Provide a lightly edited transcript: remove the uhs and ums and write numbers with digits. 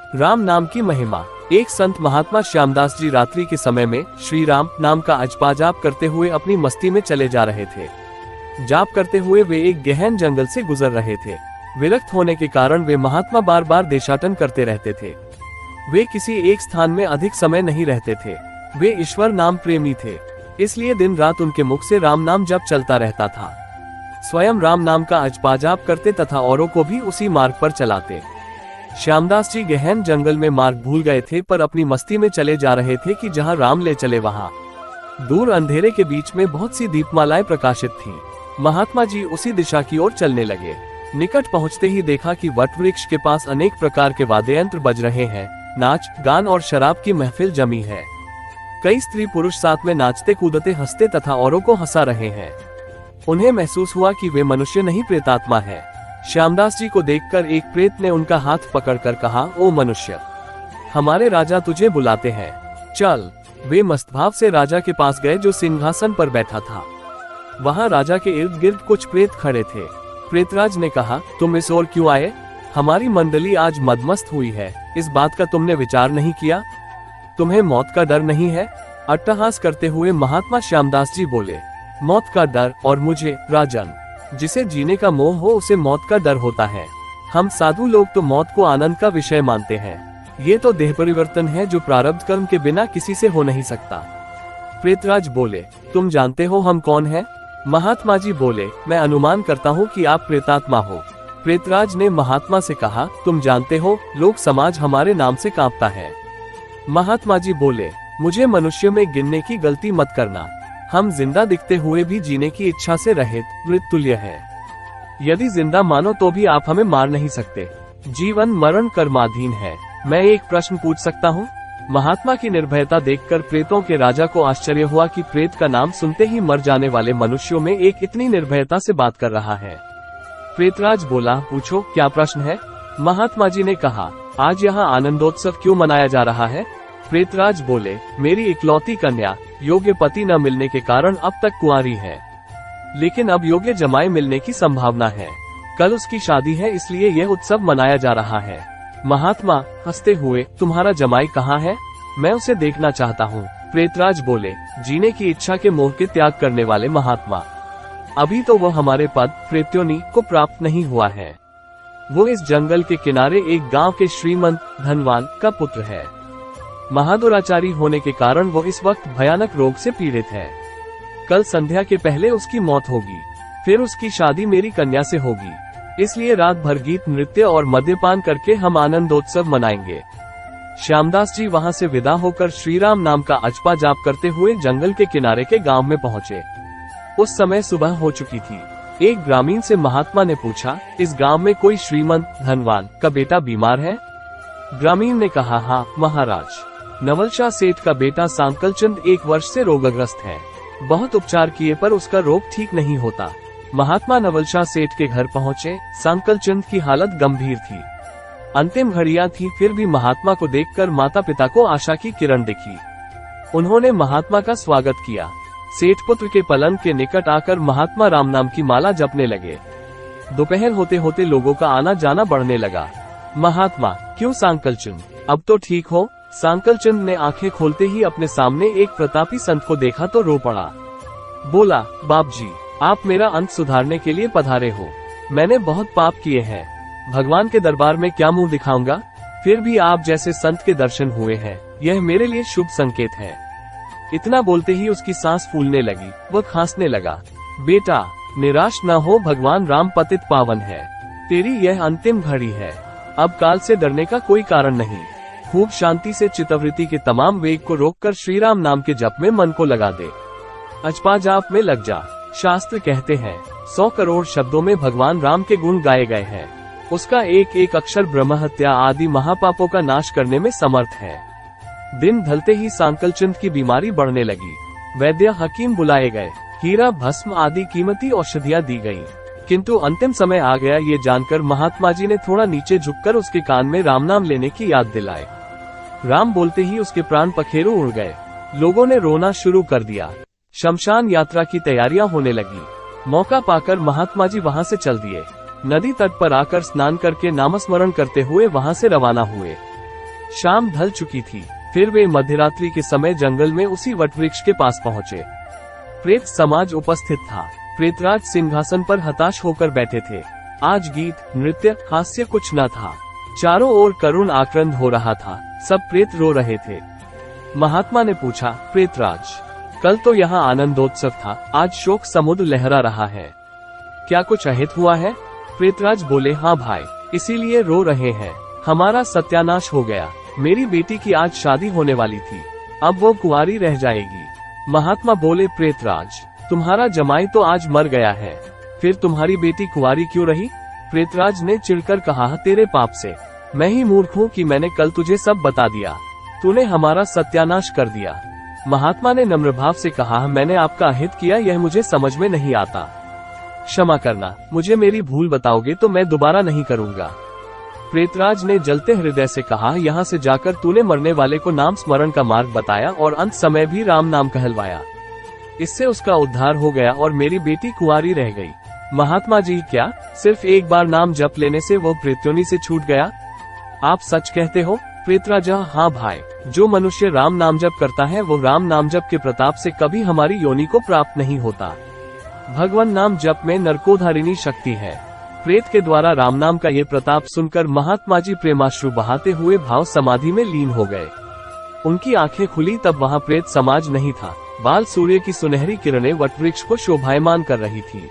राम नाम की महिमा। एक संत महात्मा श्यामदास जी रात्रि के समय में श्री राम नाम का अजपा जाप करते हुए अपनी मस्ती में चले जा रहे थे। जाप करते हुए वे एक गहन जंगल से गुजर रहे थे। विरक्त होने के कारण वे महात्मा बार बार देशाटन करते रहते थे। वे किसी एक स्थान में अधिक समय नहीं रहते थे। वे ईश्वर नाम प्रेमी थे, इसलिए दिन रात उनके मुख से राम नाम जप चलता रहता था। स्वयं राम नाम का अजपा जाप करते तथा औरों को भी उसी मार्ग पर चलाते। श्यामदास जी गहन जंगल में मार्ग भूल गए थे, पर अपनी मस्ती में चले जा रहे थे कि जहां राम ले चले वहां दूर अंधेरे के बीच में बहुत सी दीपमालाएं प्रकाशित थीं। महात्मा जी उसी दिशा की ओर चलने लगे। निकट पहुंचते ही देखा कि वट वृक्ष के पास अनेक प्रकार के वाद्य यंत्र बज रहे हैं। नाच गान और शराब की महफिल जमी है। कई स्त्री पुरुष साथ में नाचते कूदते हंसते तथा औरों को हंसा रहे हैं। उन्हें महसूस हुआ कि वे मनुष्य नहीं प्रेतात्मा है। श्यामदास जी को देखकर एक प्रेत ने उनका हाथ पकड़कर कहा, ओ मनुष्य, हमारे राजा तुझे बुलाते हैं, चल। वे मस्तभाव से राजा के पास गए जो सिंहासन पर बैठा था। वहां राजा के इर्द गिर्द कुछ प्रेत खड़े थे। प्रेतराज ने कहा, तुम इस ओर क्यों आए? हमारी मंडली आज मदमस्त हुई है, इस बात का तुमने विचार नहीं किया? तुम्हें मौत का डर नहीं है? अट्टहास करते हुए महात्मा श्यामदास जी बोले, मौत का डर? और मुझे? राजन, जिसे जीने का मोह हो उसे मौत का डर होता है। हम साधु लोग तो मौत को आनंद का विषय मानते हैं। ये तो देह परिवर्तन है जो प्रारब्ध कर्म के बिना किसी से हो नहीं सकता। प्रेतराज बोले, तुम जानते हो हम कौन हैं? महात्मा जी बोले, मैं अनुमान करता हूँ कि आप प्रेतात्मा हो। प्रेतराज ने महात्मा से कहा, तुम जानते हो लोक समाज हमारे नाम से कांपता है। महात्मा जी बोले, मुझे मनुष्य में गिनने की गलती मत करना। हम जिंदा दिखते हुए भी जीने की इच्छा से रहित मृत्युल्य है। यदि जिंदा मानो तो भी आप हमें मार नहीं सकते। जीवन मरण कर्माधीन है। मैं एक प्रश्न पूछ सकता हूँ? महात्मा की निर्भयता देखकर प्रेतों के राजा को आश्चर्य हुआ कि प्रेत का नाम सुनते ही मर जाने वाले मनुष्यों में एक इतनी निर्भयता से बात कर रहा है। प्रेतराज बोला, पूछो क्या प्रश्न है? महात्मा जी ने कहा, आज यहाँ आनंदोत्सव क्यों मनाया जा रहा है? प्रेतराज बोले, मेरी इकलौती कन्या योग्य पति न मिलने के कारण अब तक कुंवारी है, लेकिन अब योग्य जमाई मिलने की संभावना है। कल उसकी शादी है, इसलिए यह उत्सव मनाया जा रहा है। महात्मा हंसते हुए, तुम्हारा जमाई कहाँ है? मैं उसे देखना चाहता हूँ। प्रेतराज बोले, जीने की इच्छा के मोह के त्याग करने वाले महात्मा, अभी तो वो हमारे पद प्रेत्योनि को प्राप्त नहीं हुआ है। वो इस जंगल के किनारे एक गांव के श्रीमंत धनवान का पुत्र है। महादुराचारी होने के कारण वो इस वक्त भयानक रोग से पीड़ित है। कल संध्या के पहले उसकी मौत होगी, फिर उसकी शादी मेरी कन्या से होगी। इसलिए रात भर गीत नृत्य और मद्यपान करके हम आनंदोत्सव मनाएंगे। श्यामदास जी वहां से विदा होकर श्रीराम नाम का अजपा जाप करते हुए जंगल के किनारे के गांव में पहुंचे। उस समय सुबह हो चुकी थी। एक ग्रामीण से महात्मा ने पूछा, इस गांव में कोई श्रीमंत धनवान का बेटा बीमार है? ग्रामीण ने कहा, हाँ महाराज, नवलशाह सेठ का बेटा सांकलचंद 1 वर्ष से रोगग्रस्त है। बहुत उपचार किए पर उसका रोग ठीक नहीं होता। महात्मा नवलशाह सेठ के घर पहुंचे। सांकलचंद की हालत गंभीर थी। अंतिम घड़ियां थी, फिर भी महात्मा को देखकर माता पिता को आशा की किरण दिखी। उन्होंने महात्मा का स्वागत किया। सेठ पुत्र के पलंग के निकट आकर महात्मा राम नाम की माला जपने लगे। दोपहर होते होते लोगों का आना जाना बढ़ने लगा। महात्मा, क्यों सांकलचंद, अब तो ठीक हो? सांकलचंद ने आंखें खोलते ही अपने सामने एक प्रतापी संत को देखा तो रो पड़ा। बोला, बाप जी, आप मेरा अंत सुधारने के लिए पधारे हो। मैंने बहुत पाप किए हैं, भगवान के दरबार में क्या मुंह दिखाऊंगा? फिर भी आप जैसे संत के दर्शन हुए हैं, यह मेरे लिए शुभ संकेत है। इतना बोलते ही उसकी सांस फूलने लगी, वह खांसने लगा। बेटा, निराश न हो, भगवान राम पतित पावन है। तेरी यह अंतिम घड़ी है, अब काल से डरने का कोई कारण नहीं। खूब शांति से चित्तवृत्ति के तमाम वेग को रोककर श्रीराम नाम के जप में मन को लगा दे। अजपा जाप में लग जा। शास्त्र कहते हैं 100 करोड़ शब्दों में भगवान राम के गुण गाए गए हैं। उसका एक एक अक्षर ब्रह्म हत्या आदि महापापों का नाश करने में समर्थ है। दिन ढलते ही सांकलचंद की बीमारी बढ़ने लगी। वैद्य हकीम बुलाए गए, हीरा भस्म आदि कीमती औषधियां दी गयी, किंतु अंतिम समय आ गया ये जानकर महात्मा जी ने थोड़ा नीचे झुककर उसके कान में राम नाम लेने की याद दिलाई। राम बोलते ही उसके प्राण पखेरु उड़ गए। लोगों ने रोना शुरू कर दिया। शमशान यात्रा की तैयारियां होने लगी। मौका पाकर महात्मा जी वहां से चल दिए। नदी तट पर आकर स्नान करके नामस्मरण करते हुए वहां से रवाना हुए। शाम ढल चुकी थी। फिर वे मध्यरात्रि के समय जंगल में उसी वटवृक्ष के पास पहुँचे। प्रेत समाज उपस्थित था। प्रेतराज सिंहासन पर हताश होकर बैठे थे। आज गीत, नृत्य, हास्य कुछ न था। चारों ओर करुण आक्रंद हो रहा था। सब प्रेत रो रहे थे। महात्मा ने पूछा, प्रेतराज, कल तो यहाँ आनंदोत्सव था, आज शोक समुद्र लहरा रहा है, क्या कुछ अहित हुआ है? प्रेतराज बोले, हाँ भाई, इसीलिए रो रहे हैं। हमारा सत्यानाश हो गया। मेरी बेटी की आज शादी होने वाली थी, अब वो कुंवारी रह जाएगी। महात्मा बोले, प्रेतराज, तुम्हारा जमाई तो आज मर गया है, फिर तुम्हारी बेटी कुंवारी क्यों रही? प्रेतराज ने चिढ़कर कहा, तेरे पाप से। मैं ही मूर्ख हूँ कि मैंने कल तुझे सब बता दिया। तूने हमारा सत्यानाश कर दिया। महात्मा ने नम्र भाव से कहा, मैंने आपका अहित किया, यह मुझे समझ में नहीं आता। क्षमा करना, मुझे मेरी भूल बताओगे तो मैं दोबारा नहीं करूँगा। प्रेतराज ने जलते हृदय से कहा, यहाँ से जाकर तूने मरने वाले को नाम स्मरण का मार्ग बताया और अंत समय भी राम नाम कहलवाया। इससे उसका उद्धार हो गया और मेरी बेटी कुंवारी रह गई। महात्मा जी, क्या सिर्फ एक बार नाम जप लेने से वो प्रेतयोनि से छूट गया? आप सच कहते हो? प्रेतराज, हाँ भाई, जो मनुष्य राम नाम जप करता है वो राम नाम जप के प्रताप से कभी हमारी योनि को प्राप्त नहीं होता। भगवान नाम जप में नरकोधारिणी शक्ति है। प्रेत के द्वारा राम नाम का ये प्रताप सुनकर महात्मा जी प्रेमाश्रु बहाते हुए भाव समाधि में लीन हो गए। उनकी आंखें खुली तब वहाँ प्रेत समाज नहीं था। बाल सूर्य की सुनहरी किरणें वटवृक्ष को शोभायमान कर रही थी।